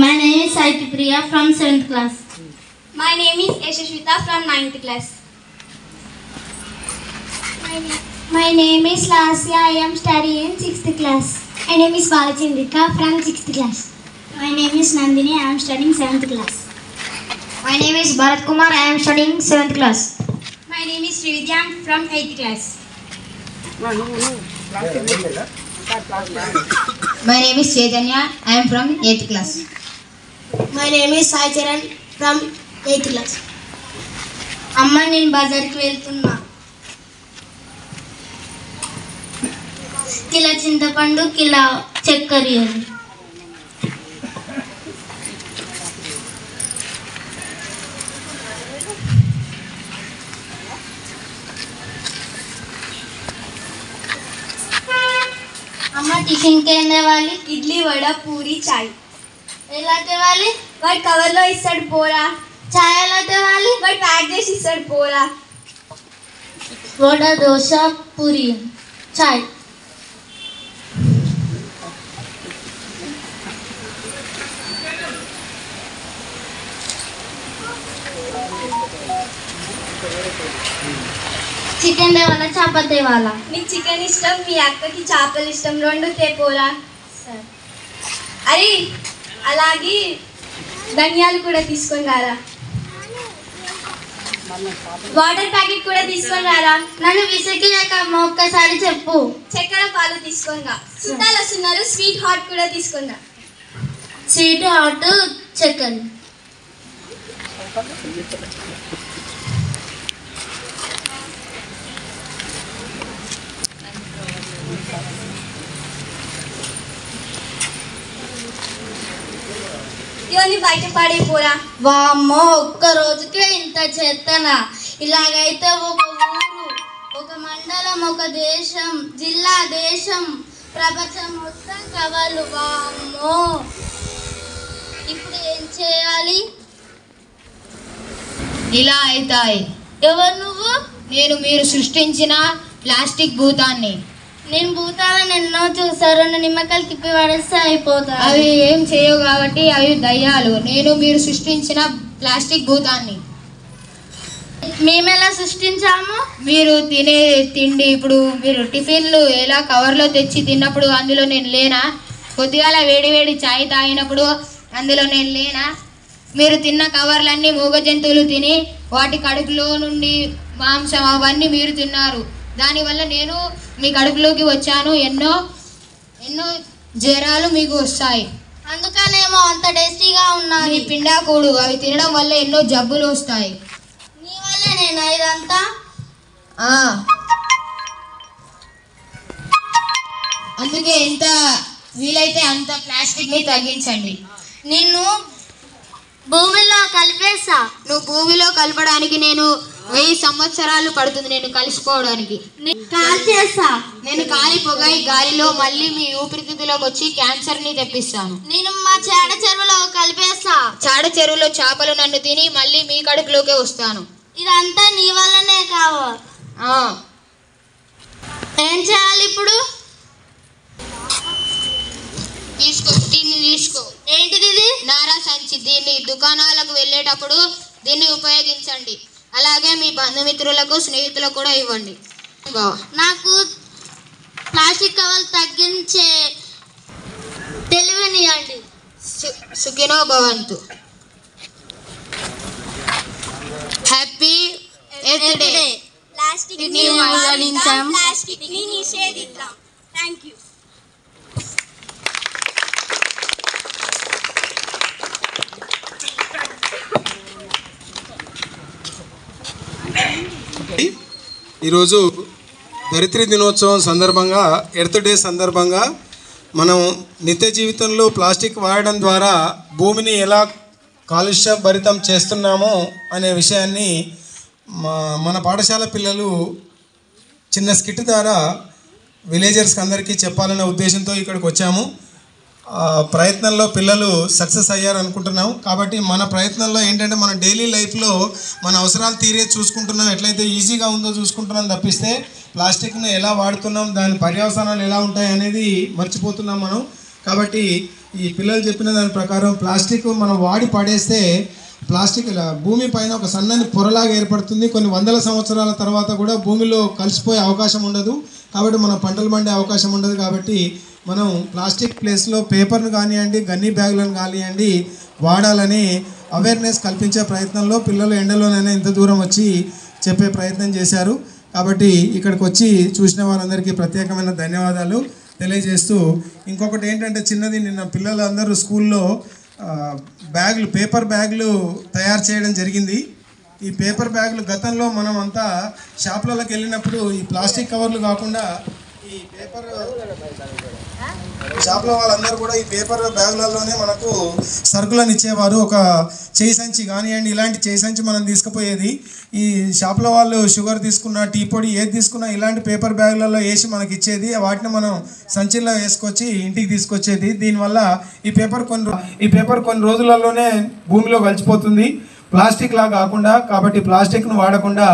My name is Saiti Priya from 7th class. My name is Yashashwita from 9th class. My name is Lasya. I am studying in 6th class. My name is Balachandrika from 6th class. My name is Nandini. I am studying 7th class. My name is Bharat Kumar. I am studying 7th class. My name is Srividya. I am from 8th class. My name is Chaitanya. I am from 8th class. My name is Sai Charan from 8th class. అమ్మ నేను బజార్కి వెళ్తున్నా. Kilo చింతపండు, kilo చక్కెర. అమ్మ టిఫిన్కి ఏం తేవాలి? ఇడ్లీ, వడ, పూరి, చాయ్. ఎలా తేవాలి? వాడు కవర్లో ఇస్తాడు పోరా. చాయ్ ఎలా తేవాలి? వాడు ప్యాక్ చేసి ఇస్తాడు పోరా. వడ, దోశ, పూరి, చాయ్. చికెన్ తేవాలా, చేప తేవాలా? నీకు చికెన్ ఇష్టం, మీ అక్కకి చేపలు ఇష్టం, రెండు తేపోరా. సరే. అరే అలాగే ధనియాలు కూడా తీసుకొని రారా. వాటర్ ప్యాకెట్ కూడా తీసుకొని రారా. నన్ను విసిగినాకమ్మ ఒక్కసారి చెప్పు. చక్కెర పాలు తీసుకొని రా. చుట్టాలు వస్తున్నారు, స్వీట్ హాట్ కూడా తీసుకొని రా. స్వీట్, హాట్, చక్కెర. ఇవన్నీ బయట పడైపోరా. వామ్మో, ఒక్క రోజుకే ఇంత చెత్తనా? ఇలాగైతే ఒక ఊరు, ఒక మండలం, ఒక దేశం, జిల్లా, దేశం, ప్రపంచం మొత్తం కవర్లు. వామ్మో, ఇప్పుడు ఏం చేయాలి? ఇలా అవుతాయి. ఎవరు నువ్వు? నేను మీరు సృష్టించిన ప్లాస్టిక్ భూతాన్ని. నేను భూతాలను ఎన్నో చూసా. 2 నిమ్మకాయలు తిప్పి పడేస్తే అయిపోతా. అవి ఏం చేయవు కాబట్టి అవి దయ్యాలు. నేను మీరు సృష్టించిన ప్లాస్టిక్ భూతాన్ని. మేమెలా సృష్టించాము? మీరు తినే తిండి, ఇప్పుడు మీరు టిఫిన్లు ఎలా కవర్లో తెచ్చి తిన్నప్పుడు అందులో నేను లేనా? కొద్దిగాల వేడి చాయ్ తాగినప్పుడు అందులో నేను లేనా? మీరు తిన్న కవర్లన్నీ మూగ జంతువులు తిని వాటి కడుపులో నుండి మాంసం అవన్నీ మీరు తిన్నారు. దానివల్ల నేను మీ కడుపులోకి వచ్చాను. ఎన్నో జ్వరాలు మీకు వస్తాయి. అందుకనేమో అంత టేస్టీగా ఉన్నది. ఈ పిండాకుడు అవి తినడం వల్ల ఎన్నో జబ్బులు వస్తాయి. నీ వల్లనేనా ఇదంతా? అందుకే ఎంత వీలైతే అంత ప్లాస్టిక్ ని తగ్గించండి. నిన్ను భూమిలో కలిపేసా. నువ్వు భూమిలో కలపడానికి నేను 1000 సంవత్సరాలు పడుతుంది నేను కలిసిపోవడానికి. కాల్చేసా. నేను కాలి పొగై గాలిలో మళ్ళీ మీ ఊపిరితిత్తులోకి వచ్చి క్యాన్సర్ ని తెప్పిస్తాను. నేను మా చాడ చెరువులో కలిపేసా. చాడ చెరువులో చేపలు నన్ను తిని మళ్ళీ మీ కడుపులోకే వస్తాను. ఇదంతా నీ వల్లనే కావు. ఏం చేయాలి ఇప్పుడు? దీన్ని తీసుకో. ఏంటిది ఇది? నారా సంచి. దీన్ని దుకాణాలకు వెళ్ళేటప్పుడు దీన్ని ఉపయోగించండి. అలాగే మీ బంధుమిత్రులకు స్నేహితులకు కూడా ఇవ్వండి. నాకు ప్లాస్టిక్ కవర్లు తగ్గించే తెలివినియండి. సుఖినో భవంతు. Happy earth day. ప్లాస్టిక్ ని నిషేధిద్దాం. Thank you. ఈరోజు ధరిత్రి దినోత్సవం సందర్భంగా, ఎర్త్ డే సందర్భంగా మనం నిత్య జీవితంలో ప్లాస్టిక్ వాడడం ద్వారా భూమిని ఎలా కాలుష్య భరితం చేస్తున్నామో అనే విషయాన్ని మన పాఠశాల పిల్లలు చిన్న స్కిట్ ద్వారా విలేజర్స్కి అందరికీ చెప్పాలనే ఉద్దేశంతో ఇక్కడికి వచ్చాము. ప్రయత్నంలో పిల్లలు సక్సెస్ అయ్యారు అనుకుంటున్నాం. కాబట్టి మన ప్రయత్నంలో ఏంటంటే మన డైలీ లైఫ్లో మన అవసరాలు తీరే చూసుకుంటున్నాం, ఎట్లయితే ఈజీగా ఉందో చూసుకుంటున్నాం తప్పిస్తే ప్లాస్టిక్ను ఎలా వాడుతున్నాం, దాని పర్యవసానాలు ఎలా ఉంటాయి అనేది మర్చిపోతున్నాం మనం. కాబట్టి ఈ పిల్లలు చెప్పిన దాని ప్రకారం ప్లాస్టిక్ మనం వాడి పడేస్తే ప్లాస్టిక్ భూమి పైన ఒక సన్నని పొరలాగా ఏర్పడుతుంది. కొన్ని వందల సంవత్సరాల తర్వాత కూడా భూమిలో కలిసిపోయే అవకాశం ఉండదు. కాబట్టి మనం పంటలు పండే అవకాశం ఉండదు. కాబట్టి మనం ప్లాస్టిక్ ప్లేస్లో పేపర్ను కానివ్వండి, గన్నీ బ్యాగులను కానివ్వండి వాడాలని అవేర్నెస్ కల్పించే ప్రయత్నంలో పిల్లలు ఎండలోనైనా ఇంత దూరం వచ్చి చెప్పే ప్రయత్నం చేశారు. కాబట్టి ఇక్కడికి వచ్చి చూసిన వారందరికీ ప్రత్యేకమైన ధన్యవాదాలు తెలియజేస్తూ, ఇంకొకటి ఏంటంటే చిన్నది, నిన్న పిల్లలు అందరూ స్కూల్లో బ్యాగులు, పేపర్ బ్యాగులు తయారు చేయడం జరిగింది. ఈ పేపర్ బ్యాగులు గతంలో మనం అంతా షాపులలోకి వెళ్ళినప్పుడు ఈ ప్లాస్టిక్ కవర్లు కాకుండా ఈ పేపర్ షాప్లో వాళ్ళందరూ కూడా ఈ పేపర్ బ్యాగులలోనే మనకు సరుకులను ఇచ్చేవారు. ఒక చేయి సంచి కానివ్వండి, ఇలాంటి చేయి సంచి మనం తీసుకుపోయేది. ఈ షాప్లో వాళ్ళు షుగర్ తీసుకున్నా, టీ పొడి ఏది తీసుకున్నా ఇలాంటి పేపర్ బ్యాగులలో వేసి మనకి ఇచ్చేది. వాటిని మనం సంచిలో వేసుకొచ్చి ఇంటికి తీసుకొచ్చేది. దీనివల్ల ఈ పేపర్ కొన్ని రోజులలోనే భూమిలో కలిసిపోతుంది, ప్లాస్టిక్ లా కాకుండా. కాబట్టి ప్లాస్టిక్ను వాడకుండా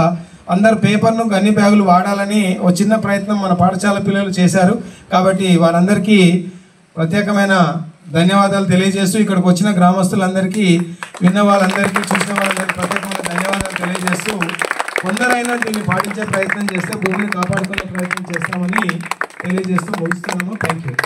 అందరు పేపర్ను, గన్ని బ్యాగులు వాడాలని ఒక చిన్న ప్రయత్నం మన పాఠశాల పిల్లలు చేశారు. కాబట్టి వారందరికీ ప్రత్యేకమైన ధన్యవాదాలు తెలియజేస్తూ, ఇక్కడికి వచ్చిన గ్రామస్తులందరికీ, విన్న వాళ్ళందరికీ, చూసిన వాళ్ళందరికీ ప్రత్యేకమైన ధన్యవాదాలు తెలియజేస్తూ, కొందరైనా దీన్ని పాటించే ప్రయత్నం చేస్తే భూమిని కాపాడుకునే ప్రయత్నం చేస్తామని తెలియజేస్తూ ముగిస్తున్నాము. Thank you.